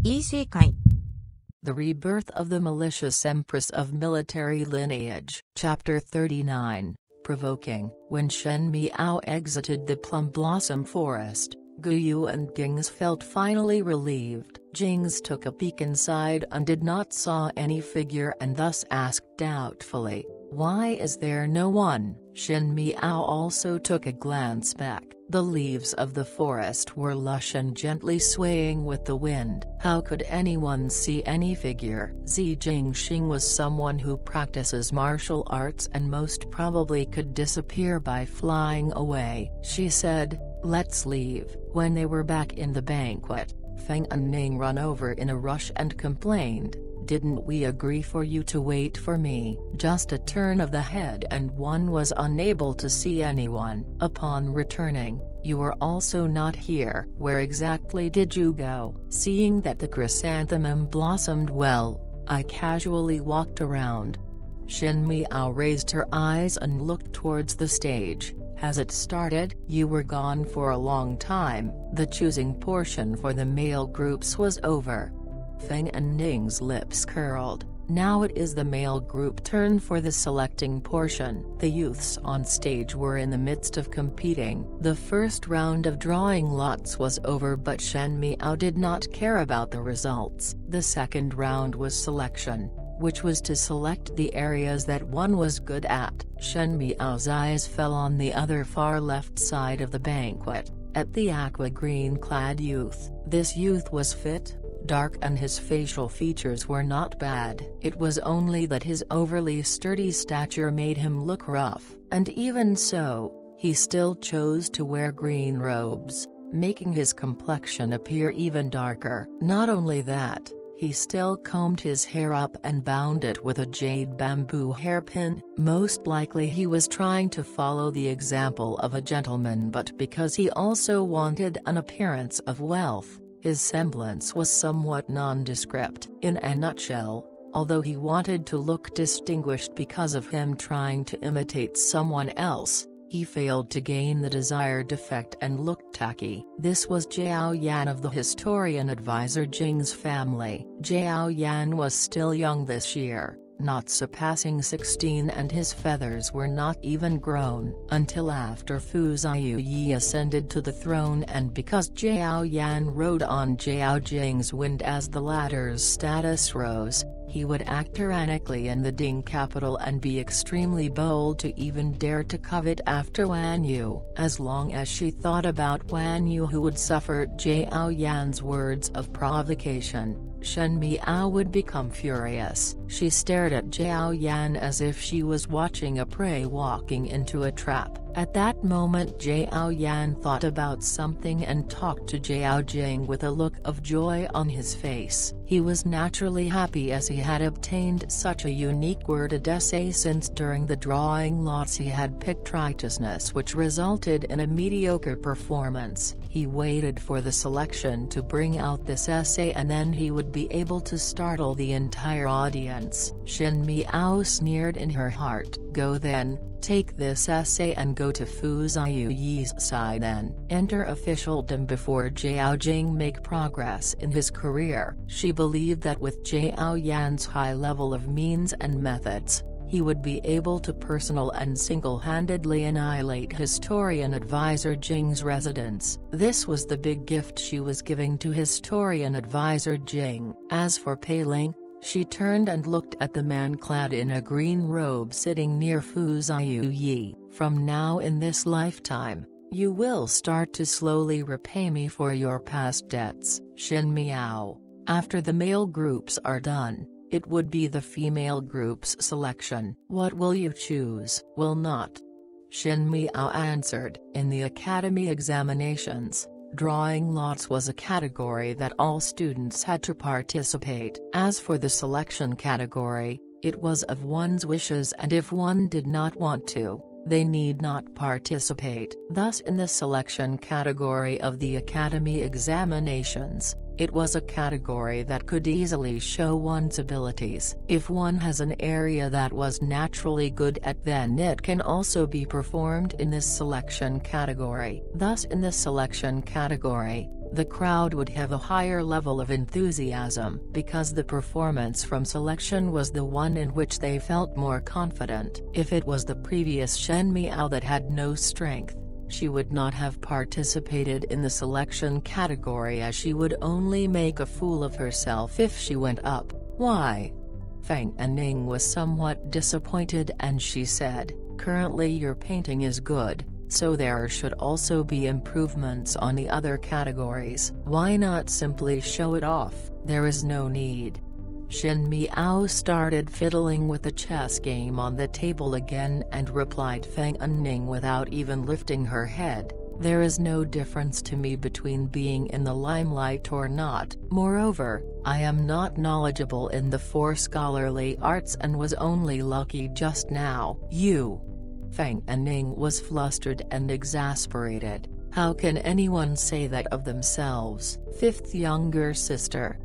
Isekai. The Rebirth of the Malicious Empress of Military Lineage. Chapter 39, Provoking. When Shen Miao exited the Plum Blossom Forest, Guyu and Jings felt finally relieved. Jings took a peek inside and did not saw any figure and thus asked doubtfully, "Why is there no one?" Shen Miao also took a glance back. The leaves of the forest were lush and gently swaying with the wind. How could anyone see any figure? Zi Jingxing was someone who practices martial arts and most probably could disappear by flying away. She said, "Let's leave." When they were back in the banquet, Feng and Ning ran over in a rush and complained, "Didn't we agree for you to wait for me?" Just a turn of the head and one was unable to see anyone. Upon returning, "You were also not here." "Where exactly did you go?" Seeing that the chrysanthemum blossomed well, I casually walked around. Shen Miao raised her eyes and looked towards the stage. "Has it started?" "You were gone for a long time." The choosing portion for the male groups was over. Feng and Ning's lips curled. Now it is the male group turn for the selecting portion. The youths on stage were in the midst of competing. The first round of drawing lots was over, but Shen Miao did not care about the results. The second round was selection, which was to select the areas that one was good at. Shen Miao's eyes fell on the other far left side of the banquet, at the aqua-green clad youth. This youth was fit, dark, and his facial features were not bad. It was only that his overly sturdy stature made him look rough, and even so, he still chose to wear green robes, making his complexion appear even darker. Not only that, he still combed his hair up and bound it with a jade bamboo hairpin. Most likely he was trying to follow the example of a gentleman, but because he also wanted an appearance of wealth, his semblance was somewhat nondescript. In a nutshell, although he wanted to look distinguished because of him trying to imitate someone else, he failed to gain the desired effect and looked tacky. This was Jiao Yan of the historian advisor Jing's family. Jiao Yan was still young this year, not surpassing 16, and his feathers were not even grown until after Fu Ziyu ascended to the throne, and because Jiao Yan rode on Jiao Jing's wind as the latter's status rose, he would act tyrannically in the Ding capital and be extremely bold to even dare to covet after Wan Yu. As long as she thought about Wan Yu, who would suffer Jiao Yan's words of provocation, Shen Miao would become furious. She stared at Jiao Yan as if she was watching a prey walking into a trap. At that moment Jiao Yan thought about something and talked to Jiao Jing with a look of joy on his face. He was naturally happy as he had obtained such a unique worded essay, since during the drawing lots he had picked righteousness, which resulted in a mediocre performance. He waited for the selection to bring out this essay and then he would be able to startle the entire audience. Shen Miao sneered in her heart. "Go then, take this essay and go to Fu Ziyu's side and enter officialdom before Jiao Jing make progress in his career." She believed that with Jiao Yan's high level of means and methods, he would be able to personal and single-handedly annihilate historian advisor Jing's residence. This was the big gift she was giving to historian advisor Jing. As for Pei Ling, she turned and looked at the man clad in a green robe sitting near Fu Ziyu. "From now in this lifetime, you will start to slowly repay me for your past debts." Shen Miao, after the male groups are done, it would be the female group's selection. "What will you choose?" "Will not." Shen Miao answered. In the academy examinations, drawing lots was a category that all students had to participate. As for the selection category, it was of one's wishes, and if one did not want to, they need not participate. Thus in the selection category of the academy examinations, it was a category that could easily show one's abilities. If one has an area that was naturally good at, then it can also be performed in this selection category. Thus in the selection category, the crowd would have a higher level of enthusiasm because the performance from selection was the one in which they felt more confident. If it was the previous Shen Miao that had no strength, she would not have participated in the selection category, as she would only make a fool of herself if she went up. Why? Feng Anning was somewhat disappointed, and she said, "Currently your painting is good, so there should also be improvements on the other categories. Why not simply show it off? There is no need." Shen Miao started fiddling with the chess game on the table again and replied Feng Anning without even lifting her head, "There is no difference to me between being in the limelight or not. Moreover, I am not knowledgeable in the 4 scholarly arts and was only lucky just now." "You?" Feng Anning was flustered and exasperated. How can anyone say that of themselves? Fifth younger sister.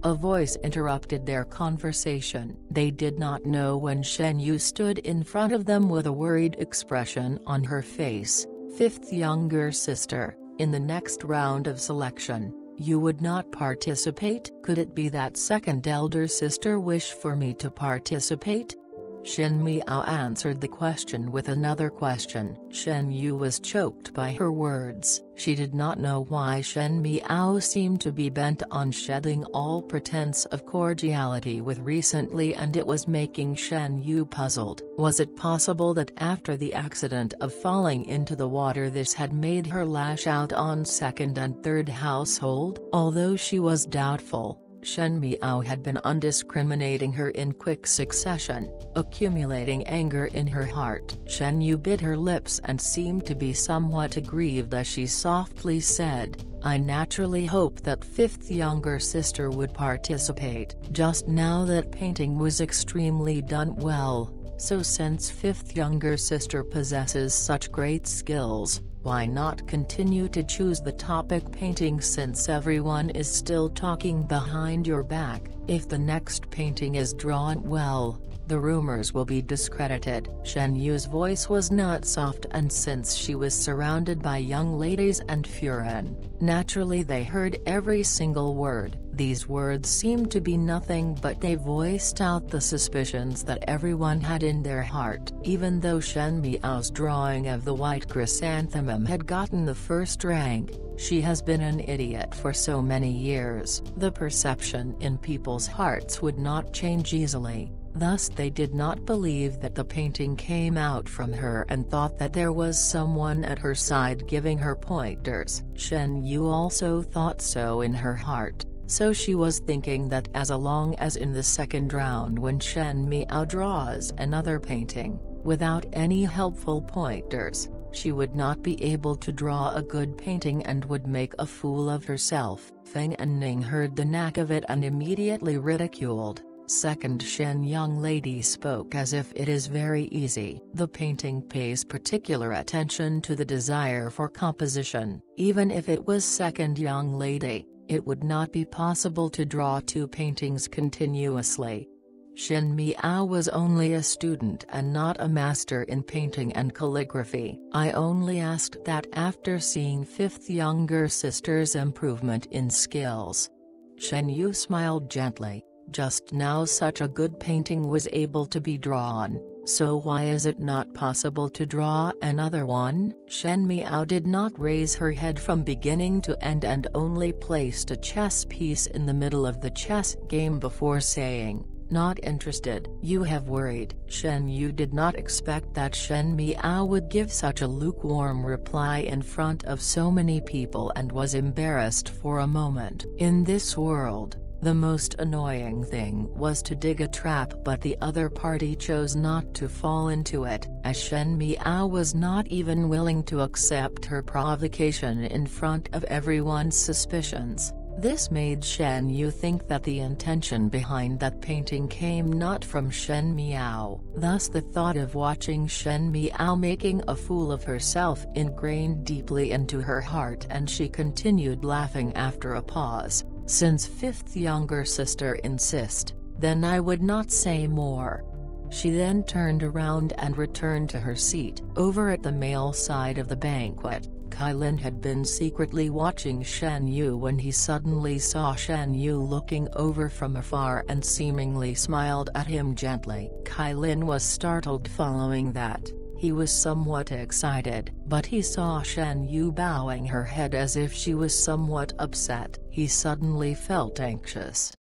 A voice interrupted their conversation. They did not know when Shen Yu stood in front of them with a worried expression on her face. "Fifth younger sister, in the next round of selection, you would not participate? Could it be that second elder sister wish for me to participate?" Shen Miao answered the question with another question. Shen Yu was choked by her words. She did not know why Shen Miao seemed to be bent on shedding all pretense of cordiality with recently, and it was making Shen Yu puzzled. Was it possible that after the accident of falling into the water this had made her lash out on second and third household? Although she was doubtful, Shen Miao had been undiscriminating her in quick succession, accumulating anger in her heart. Shen Yu bit her lips and seemed to be somewhat aggrieved as she softly said, "I naturally hoped that fifth younger sister would participate. Just now that painting was extremely done well, so since fifth younger sister possesses such great skills, why not continue to choose the topic painting, since everyone is still talking behind your back? If the next painting is drawn well, the rumors will be discredited." Shen Yu's voice was not soft, and since she was surrounded by young ladies and Furen, naturally they heard every single word. These words seemed to be nothing but they voiced out the suspicions that everyone had in their heart. Even though Shen Miao's drawing of the white chrysanthemum had gotten the first rank, she has been an idiot for so many years. The perception in people's hearts would not change easily. Thus they did not believe that the painting came out from her and thought that there was someone at her side giving her pointers. Shen Yu also thought so in her heart, so she was thinking that as long as in the second round when Shen Miao draws another painting, without any helpful pointers, she would not be able to draw a good painting and would make a fool of herself. Feng Anning heard the knack of it and immediately ridiculed. Second Shen young lady spoke as if it is very easy. The painting pays particular attention to the desire for composition. Even if it was second young lady, it would not be possible to draw 2 paintings continuously. Shen Miao was only a student and not a master in painting and calligraphy. I only asked that after seeing fifth younger sister's improvement in skills. Shen Yu smiled gently. Just now such a good painting was able to be drawn, so why is it not possible to draw another one? Shen Miao did not raise her head from beginning to end and only placed a chess piece in the middle of the chess game before saying, "Not interested." "You have worried." Shen Yu did not expect that Shen Miao would give such a lukewarm reply in front of so many people and was embarrassed for a moment. In this world, the most annoying thing was to dig a trap, but the other party chose not to fall into it, as Shen Miao was not even willing to accept her provocation in front of everyone's suspicions. This made Shen Yu think that the intention behind that painting came not from Shen Miao. Thus the thought of watching Shen Miao making a fool of herself ingrained deeply into her heart, and she continued laughing after a pause. "Since fifth younger sister insist, then I would not say more." She then turned around and returned to her seat. Over at the male side of the banquet, Lin had been secretly watching Shen Yu when he suddenly saw Shen Yu looking over from afar and seemingly smiled at him gently. Lin was startled. Following that, he was somewhat excited, but he saw Shen Yu bowing her head as if she was somewhat upset. He suddenly felt anxious.